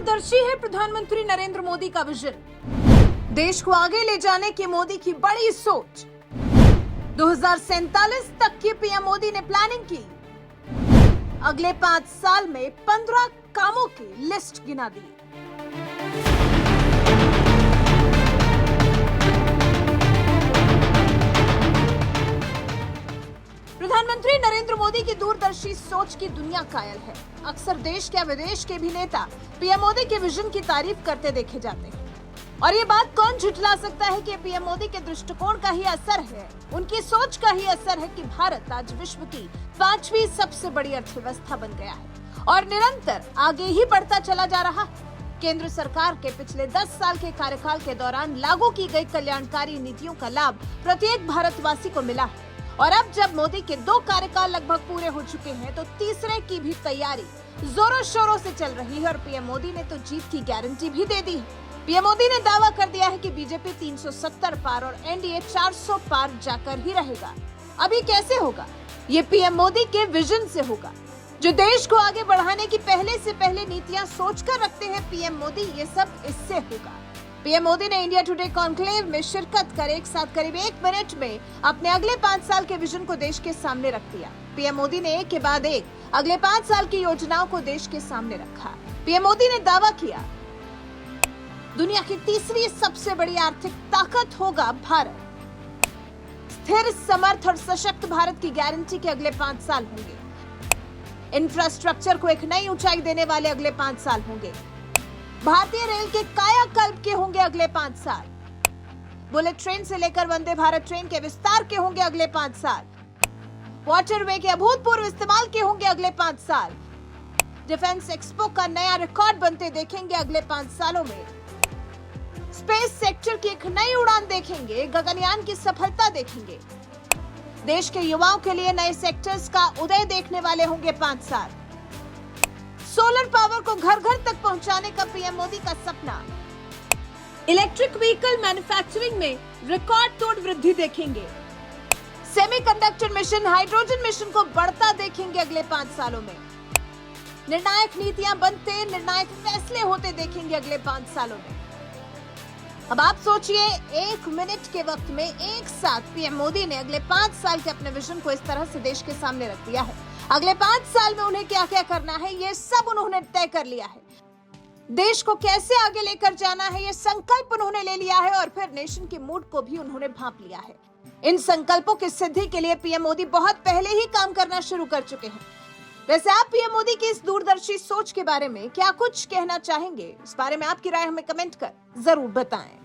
दूरदर्शी है प्रधानमंत्री नरेंद्र मोदी का विजन। देश को आगे ले जाने की मोदी की बड़ी सोच। 2047 तक की पीएम मोदी ने प्लानिंग की। अगले 5 साल में 15 कामों की लिस्ट गिना दी। प्रधानमंत्री नरेंद्र मोदी की दूरदर्शी सोच की दुनिया कायल है। अक्सर देश या विदेश के भी नेता पीएम मोदी के विजन की तारीफ करते देखे जाते हैं और ये बात कौन झुठला सकता है कि पीएम मोदी के दृष्टिकोण का ही असर है, उनकी सोच का ही असर है कि भारत आज विश्व की 5वीं सबसे बड़ी अर्थव्यवस्था बन गया है और निरंतर आगे ही बढ़ता चला जा रहा है। केंद्र सरकार के पिछले 10 साल के कार्यकाल के दौरान लागू की गई कल्याणकारी नीतियों का लाभ प्रत्येक भारतवासी को मिला है और अब जब मोदी के 2 कार्यकाल लगभग पूरे हो चुके हैं तो तीसरे की भी तैयारी जोरों शोरों से चल रही है और पीएम मोदी ने तो जीत की गारंटी भी दे दी है। पीएम मोदी ने दावा कर दिया है कि बीजेपी 370 पार और एनडीए 400 पार जाकर ही रहेगा। अभी कैसे होगा? ये पीएम मोदी के विजन से होगा, जो देश को आगे बढ़ाने की पहले से पहले नीतियां सोचकर रखते हैं पीएम मोदी, ये सब इससे होगा। पीएम मोदी ने इंडिया टुडे कॉन्क्लेव में शिरकत कर एक साथ करीब 1 मिनट में अपने अगले 5 साल के विजन को देश के सामने रख दिया। पीएम मोदी ने एक के बाद एक अगले 5 साल की योजनाओं को देश के सामने रखा। पीएम मोदी ने दावा किया, दुनिया की तीसरी सबसे बड़ी आर्थिक ताकत होगा भारत। स्थिर, समर्थ और सशक्त भारत की गारंटी के अगले 5 साल होंगे। इंफ्रास्ट्रक्चर को एक नई ऊंचाई देने वाले अगले 5 साल होंगे। भारतीय रेल के कायाकल्प के होंगे अगले 5 साल। बुलेट ट्रेन से लेकर वंदे भारत ट्रेन के विस्तार के होंगे अगले 5 साल। वाटरवे के अभूतपूर्व इस्तेमाल के होंगे अगले 5 साल। डिफेंस एक्सपो का नया रिकॉर्ड बनते देखेंगे अगले 5 सालों में। स्पेस सेक्टर की एक नई उड़ान देखेंगे, गगनयान की सफलता देखेंगे। देश के युवाओं के लिए नए सेक्टर्स का उदय देखने वाले होंगे 5 साल। सोलर पावर को घर घर तक पहुंचाने का पीएम मोदी का सपना। इलेक्ट्रिक व्हीकल मैन्युफैक्चरिंग में रिकॉर्ड तोड़ वृद्धि देखेंगे। सेमीकंडक्टर मिशन, हाइड्रोजन मिशन को बढ़ता देखेंगे अगले 5 सालों में। निर्णायक नीतियां बनते, निर्णायक फैसले होते देखेंगे अगले 5 सालों में। अब आप सोचिए, 1 मिनट के वक्त में एक साथ पीएम मोदी ने अगले 5 साल के अपने विजन को इस तरह से देश के सामने रख दिया है। अगले 5 साल में उन्हें क्या क्या करना है, ये सब उन्होंने तय कर लिया है। देश को कैसे आगे लेकर जाना है, ये संकल्प उन्होंने ले लिया है और फिर नेशन के मूड को भी उन्होंने भांप लिया है। इन संकल्पों की सिद्धि के लिए पीएम मोदी बहुत पहले ही काम करना शुरू कर चुके हैं। वैसे आप पीएम मोदी की इस दूरदर्शी सोच के बारे में क्या कुछ कहना चाहेंगे? इस बारे में आपकी राय हमें कमेंट कर जरूर बताएं।